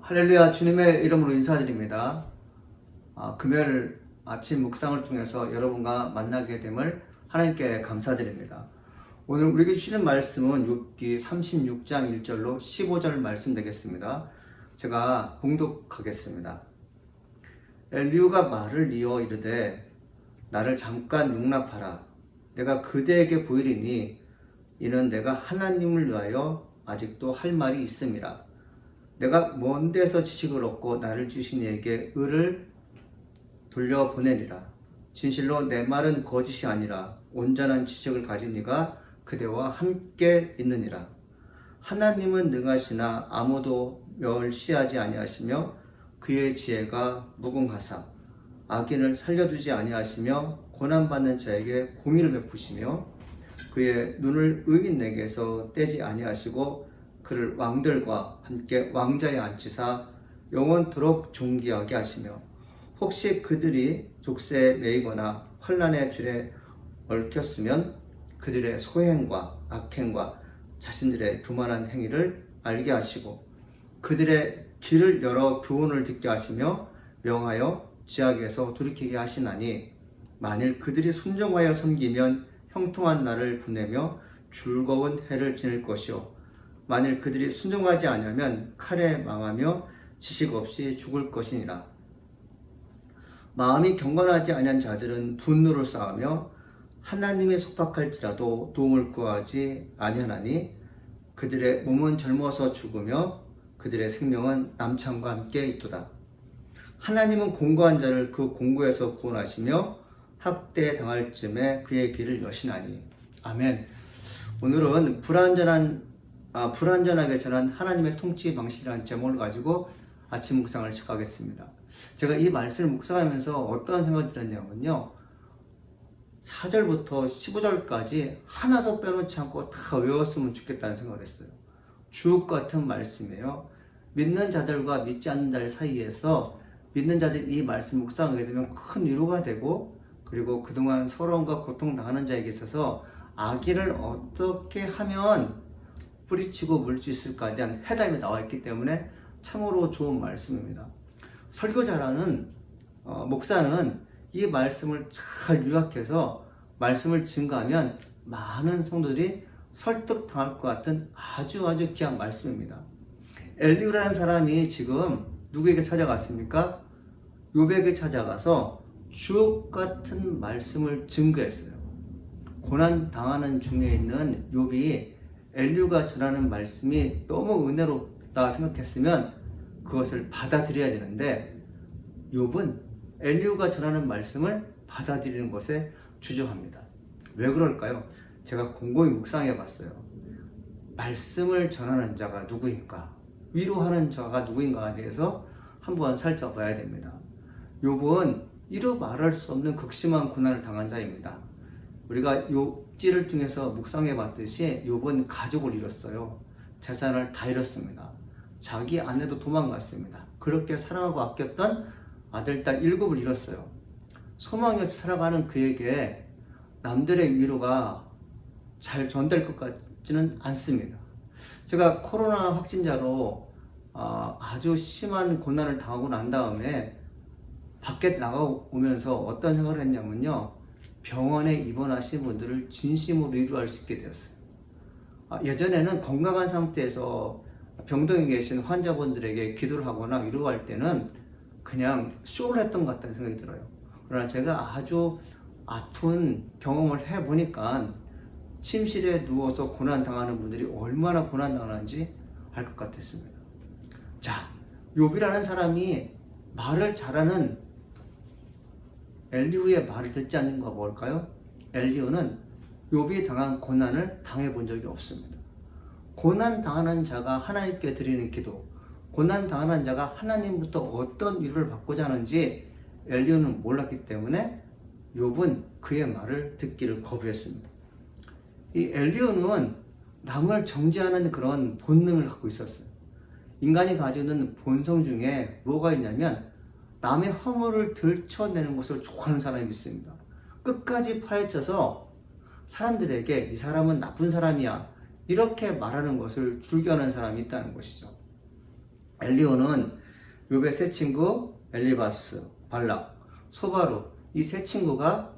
할렐루야, 주님의 이름으로 인사드립니다. 금요일 아침 묵상을 통해서 여러분과 만나게 됨을 하나님께 감사드립니다. 오늘 우리에게 주시는 말씀은 욥기 36장 1절로 15절 말씀 되겠습니다. 제가 봉독하겠습니다. 엘리후가 말을 이어 이르되 나를 잠깐 용납하라. 내가 그대에게 보이리니 이는 내가 하나님을 위하여 아직도 할 말이 있음이라. 내가 먼 데서 지식을 얻고 나를 주신 이에게 의를 돌려보내리라. 진실로 내 말은 거짓이 아니라 온전한 지식을 가진 이가 그대와 함께 있느니라. 하나님은 능하시나 아무도 멸시하지 아니하시며 그의 지혜가 무궁하사 악인을 살려두지 아니하시며 고난받는 자에게 공의를 베푸시며 그의 눈을 의인에게서 떼지 아니하시고 그를 왕들과 함께 왕자에 앉히사 영원토록 존귀하게 하시며 혹시 그들이 족쇄에 매이거나 환난의 줄에 얽혔으면 그들의 소행과 악행과 자신들의 교만한 행위를 알게 하시고 그들의 귀를 열어 교훈을 듣게 하시며 명하여 지악에서 돌이키게 하시나니 만일 그들이 순종하여 섬기면 형통한 날을 보내며 즐거운 해를 지낼 것이요 만일 그들이 순종하지 않으면 칼에 망하며 지식 없이 죽을 것이니라. 마음이 경건하지 아니한 자들은 분노를 쌓으며 하나님의 속박할지라도 도움을 구하지 아니하나니 그들의 몸은 젊어서 죽으며 그들의 생명은 남창과 함께 있도다. 하나님은 공고한 자를 그 공고에서 구원하시며 학대당할 쯤에 그의 길을 여시나니. 아멘. 오늘은 불완전하게 전한 하나님의 통치 방식이라는 제목을 가지고 아침 묵상을 시작하겠습니다. 제가 이 말씀을 묵상하면서 어떠한 생각이 들었냐면요. 4절부터 15절까지 하나도 빼놓지 않고 다 외웠으면 좋겠다는 생각을 했어요. 주옥 같은 말씀이에요. 믿는 자들과 믿지 않는 자들 사이에서 믿는 자들이 이 말씀 묵상하게 되면 큰 위로가 되고 그리고 그동안 서러움과 고통당하는 자에게 있어서 악의를 어떻게 하면 뿌리치고 물 수 있을까에 대한 해답이 나와 있기 때문에 참으로 좋은 말씀입니다. 설교자라는 목사는 이 말씀을 잘 요약해서 말씀을 증거하면 많은 성도들이 설득당할 것 같은 아주 귀한 말씀입니다. 엘리후라는 사람이 지금 누구에게 찾아갔습니까? 욥에게 찾아가서 주옥 같은 말씀을 증거했어요. 고난 당하는 중에 있는 욥이 엘리후가 전하는 말씀이 너무 은혜롭다 생각했으면 그것을 받아들여야 되는데 욥은 엘리후가 전하는 말씀을 받아들이는 것에 주저합니다. 왜 그럴까요? 제가 곰곰이 묵상해 봤어요. 말씀을 전하는 자가 누구인가? 위로하는 자가 누구인가에 대해서 한번 살펴봐야 됩니다. 욥은 이루 말할 수 없는 극심한 고난을 당한 자입니다. 우리가 욥기를 통해서 묵상해 봤듯이 욥은 가족을 잃었어요. 재산을 다 잃었습니다. 자기 아내도 도망갔습니다. 그렇게 사랑하고 아꼈던 아들, 딸 7을 잃었어요. 소망이 없이 살아가는 그에게 남들의 위로가 잘 전될 것 같지는 않습니다. 제가 코로나 확진자로 아주 심한 고난을 당하고 난 다음에 밖에 나가오면서 어떤 생각을 했냐면요. 병원에 입원하신 분들을 진심으로 위로할 수 있게 되었어요. 예전에는 건강한 상태에서 병동에 계신 환자분들에게 기도를 하거나 위로할 때는 그냥 쇼를 했던 것 같다는 생각이 들어요. 그러나 제가 아주 아픈 경험을 해보니까 침실에 누워서 고난당하는 분들이 얼마나 고난당하는지 알 것 같았습니다. 자, 욥이라는 사람이 말을 잘하는 엘리후의 말을 듣지 않는 거 뭘까요? 엘리후는 욥이 당한 고난을 당해본 적이 없습니다. 고난 당하는 자가 하나님께 드리는 기도, 고난 당하는 자가 하나님부터 어떤 위로를 받고자 하는지 엘리후는 몰랐기 때문에 욥은 그의 말을 듣기를 거부했습니다. 이 엘리후는 남을 정죄하는 그런 본능을 갖고 있었어요. 인간이 가지는 본성 중에 뭐가 있냐면 남의 허물을 들춰내는 것을 좋아하는 사람이 있습니다. 끝까지 파헤쳐서 사람들에게 이 사람은 나쁜 사람이야 이렇게 말하는 것을 즐겨하는 사람이 있다는 것이죠. 엘리후는 욥의 세 친구 엘리바스, 발락, 소바루, 이 세 친구가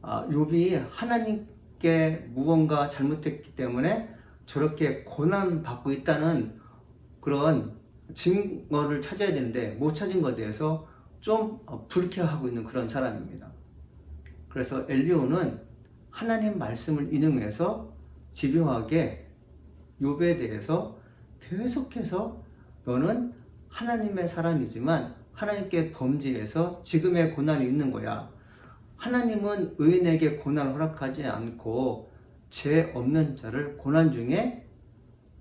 욥이 하나님께 무언가 잘못했기 때문에 저렇게 고난받고 있다는 그런 증거를 찾아야 되는데 못 찾은 것에 대해서 좀 불쾌하고 있는 그런 사람입니다. 그래서 엘리후는 하나님 말씀을 인용해서 집요하게 욥에 대해서 계속해서 너는 하나님의 사람이지만 하나님께 범죄해서 지금의 고난이 있는 거야. 하나님은 의인에게 고난을 허락하지 않고 죄 없는 자를 고난 중에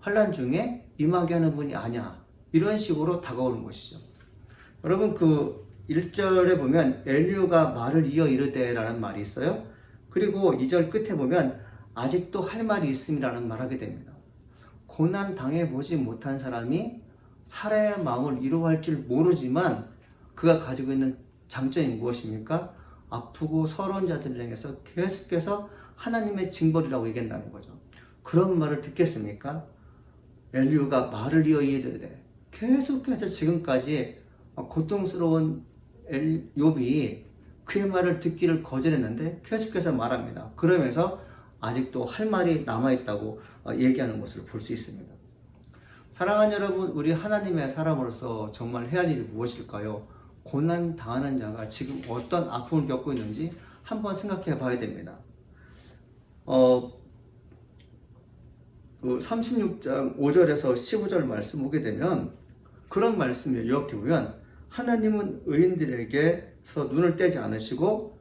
환난 중에 임하게 하는 분이 아니야. 이런 식으로 다가오는 것이죠. 여러분 그 1절에 보면 엘리후가 말을 이어 이르되 라는 말이 있어요. 그리고 2절 끝에 보면 아직도 할 말이 있음이라는 말을 하게 됩니다. 고난 당해보지 못한 사람이 사람의 마음을 이루어할 줄 모르지만 그가 가지고 있는 장점이 무엇입니까? 아프고 서러운 자들을 향해서 계속해서 하나님의 징벌이라고 얘기한다는 거죠. 그런 말을 듣겠습니까? 엘리후가 말을 이어 이르되 계속해서 지금까지 고통스러운 욥이 그의 말을 듣기를 거절했는데 계속해서 말합니다. 그러면서 아직도 할 말이 남아있다고 얘기하는 것을 볼 수 있습니다. 사랑하는 여러분, 우리 하나님의 사람으로서 정말 해야 할 일이 무엇일까요? 고난 당하는 자가 지금 어떤 아픔을 겪고 있는지 한번 생각해 봐야 됩니다. 36장 5절에서 15절 말씀 보게 되면 그런 말씀을 요약해 보면 하나님은 의인들에게서 눈을 떼지 않으시고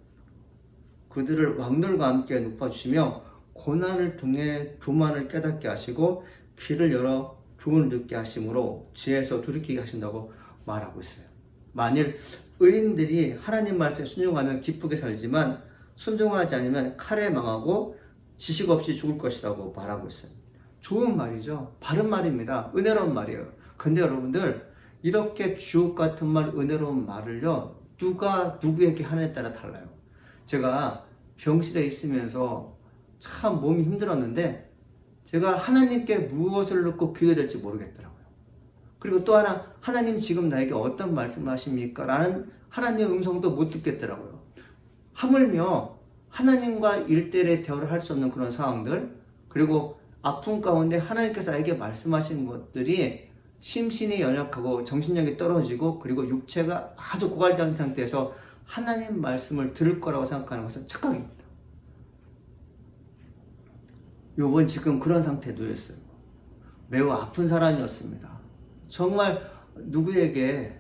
그들을 왕들과 함께 높아주시며 고난을 통해 교만을 깨닫게 하시고 귀를 열어 교훈을 듣게 하심으로 지혜에서 돌이키게 하신다고 말하고 있어요. 만일 의인들이 하나님 말씀에 순종하면 기쁘게 살지만 순종하지 않으면 칼에 망하고 지식 없이 죽을 것이라고 말하고 있어요. 좋은 말이죠. 바른 말입니다. 은혜로운 말이에요. 근데 여러분들 이렇게 주옥 같은 말, 은혜로운 말을요 누가 누구에게 하느냐에 따라 달라요. 제가 병실에 있으면서 참 몸이 힘들었는데 제가 하나님께 무엇을 넣고 기도해야 될지 모르겠더라고요. 그리고 또 하나, 하나님 지금 나에게 어떤 말씀을 하십니까? 라는 하나님의 음성도 못 듣겠더라고요. 하물며 하나님과 1대1의 대화를 할 수 없는 그런 상황들, 그리고 아픔 가운데 하나님께서 나에게 말씀하시는 것들이 심신이 연약하고 정신력이 떨어지고 그리고 육체가 아주 고갈된 상태에서 하나님 말씀을 들을 거라고 생각하는 것은 착각입니다. 욥은 지금 그런 상태에 놓였어요. 매우 아픈 사람이었습니다. 정말 누구에게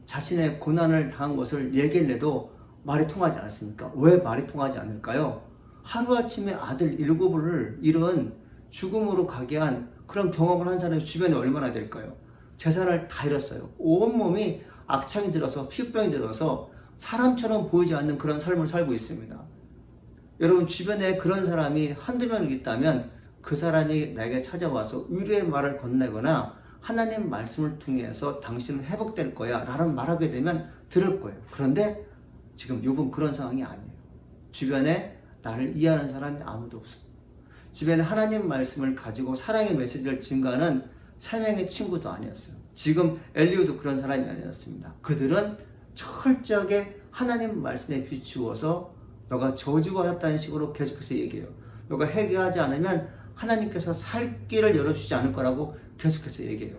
자신의 고난을 당한 것을 얘기를 해도 말이 통하지 않았습니까? 왜 말이 통하지 않을까요? 하루아침에 아들 7을 잃은 죽음으로 가게 한 그런 경험을 한 사람이 주변에 얼마나 될까요? 재산을 다 잃었어요. 온몸이 악창이 들어서 피부병이 들어서 사람처럼 보이지 않는 그런 삶을 살고 있습니다. 여러분 주변에 그런 사람이 한두 명 있다면 그 사람이 나에게 찾아와서 위로의 말을 건네거나 하나님 말씀을 통해서 당신은 회복될 거야 라는 말하게 되면 들을 거예요. 그런데 지금 욥은 그런 상황이 아니에요. 주변에 나를 이해하는 사람이 아무도 없어요. 주변에 하나님 말씀을 가지고 사랑의 메시지를 증가하는 사명의 친구도 아니었어요. 지금 엘리후도 그런 사람이 아니었습니다. 그들은 철저하게 하나님 말씀에 비추어서 너가 저주받았다는 식으로 계속해서 얘기해요. 너가 회개하지 않으면 하나님께서 살 길을 열어주지 않을 거라고 계속해서 얘기해요.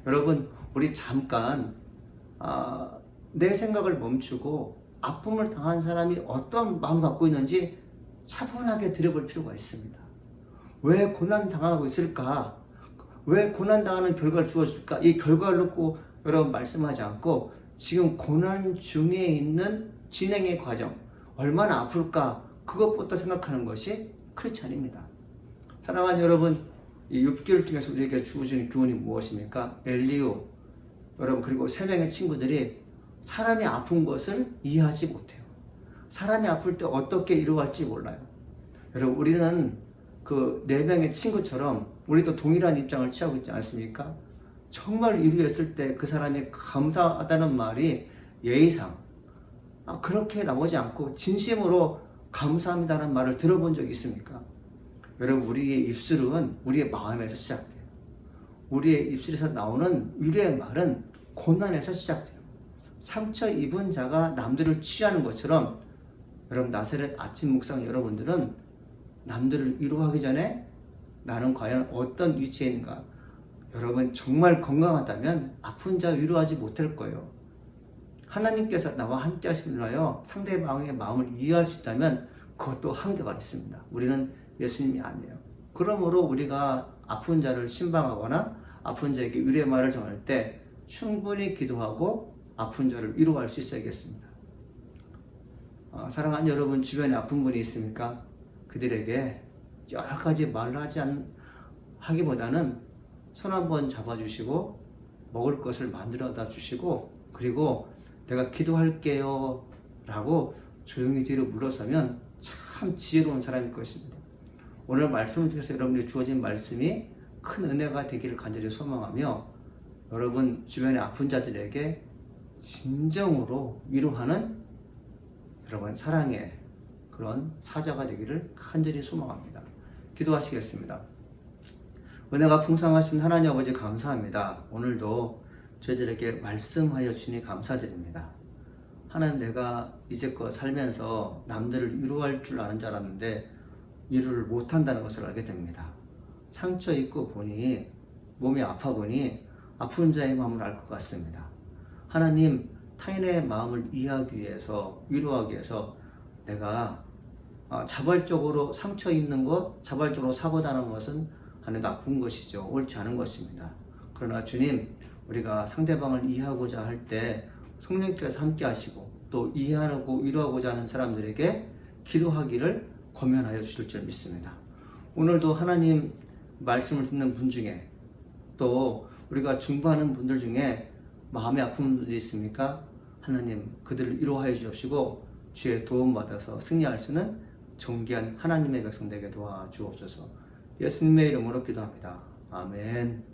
여러분 우리 잠깐 내 생각을 멈추고 아픔을 당한 사람이 어떤 마음을 갖고 있는지 차분하게 들여볼 필요가 있습니다. 왜 고난 당하고 있을까? 왜 고난 당하는 결과를 주어줄까? 이 결과를 놓고 여러분 말씀하지 않고 지금 고난 중에 있는 진행의 과정 얼마나 아플까? 그것부터 생각하는 것이 크리스찬입니다. 사랑하는 여러분, 이 6개월 통해서 우리에게 주어지는 교훈이 무엇입니까? 엘리후 여러분 그리고 3명의 친구들이 사람이 아픈 것을 이해하지 못해요. 사람이 아플 때 어떻게 이루어갈지 몰라요. 여러분 우리는 그 4명의 친구처럼 우리도 동일한 입장을 취하고 있지 않습니까? 정말 이루었을 때 그 사람이 감사하다는 말이 예의상 그렇게 나오지 않고 진심으로 감사합니다라는 말을 들어본 적이 있습니까? 여러분 우리의 입술은 우리의 마음에서 시작돼요. 우리의 입술에서 나오는 위로의 말은 고난에서 시작돼요. 상처 입은 자가 남들을 취하는 것처럼 여러분 나사렛 아침 묵상 여러분들은 남들을 위로하기 전에 나는 과연 어떤 위치에 있는가. 여러분 정말 건강하다면 아픈 자 위로하지 못할 거예요. 하나님께서 나와 함께 하시나요? 상대방의 마음을 이해할 수 있다면 그것도 한계가 있습니다. 우리는 예수님이 아니에요. 그러므로 우리가 아픈 자를 신방하거나 아픈 자에게 위로의 말을 전할 때 충분히 기도하고 아픈 자를 위로할 수 있어야겠습니다. 사랑하는 여러분, 주변에 아픈 분이 있습니까? 그들에게 여러 가지 말을 하기보다는 손 한번 잡아주시고 먹을 것을 만들어다 주시고 그리고 내가 기도할게요 라고 조용히 뒤로 물러서면 참 지혜로운 사람일 것입니다. 오늘 말씀을 통해서 여러분에게 주어진 말씀이 큰 은혜가 되기를 간절히 소망하며 여러분 주변의 아픈 자들에게 진정으로 위로하는 여러분 사랑의 그런 사자가 되기를 간절히 소망합니다. 기도하시겠습니다. 은혜가 풍성하신 하나님 아버지 감사합니다. 오늘도 저희들에게 말씀하여 주니 감사드립니다. 하나님, 내가 이제껏 살면서 남들을 위로할 줄 아는 줄 알았는데 위로를 못한다는 것을 알게 됩니다. 상처 입고 보니 몸이 아파 보니 아픈 자의 마음을 알 것 같습니다. 하나님, 타인의 마음을 이해하기 위해서 위로하기 위해서 내가 자발적으로 상처 입는 것, 자발적으로 사고 나는 것은 하나님 나쁜 것이죠. 옳지 않은 것입니다. 그러나 주님, 우리가 상대방을 이해하고자 할 때 성령께서 함께 하시고 또 이해하고 위로하고자 하는 사람들에게 기도하기를 권면하여 주실 줄 믿습니다. 오늘도 하나님 말씀을 듣는 분 중에 또 우리가 중보하는 분들 중에 마음이 아픈 분들이 있습니까? 하나님 그들을 위로하여 주옵시고 주의 도움 받아서 승리할 수 있는 존귀한 하나님의 백성 되게 도와주옵소서. 예수님의 이름으로 기도합니다. 아멘.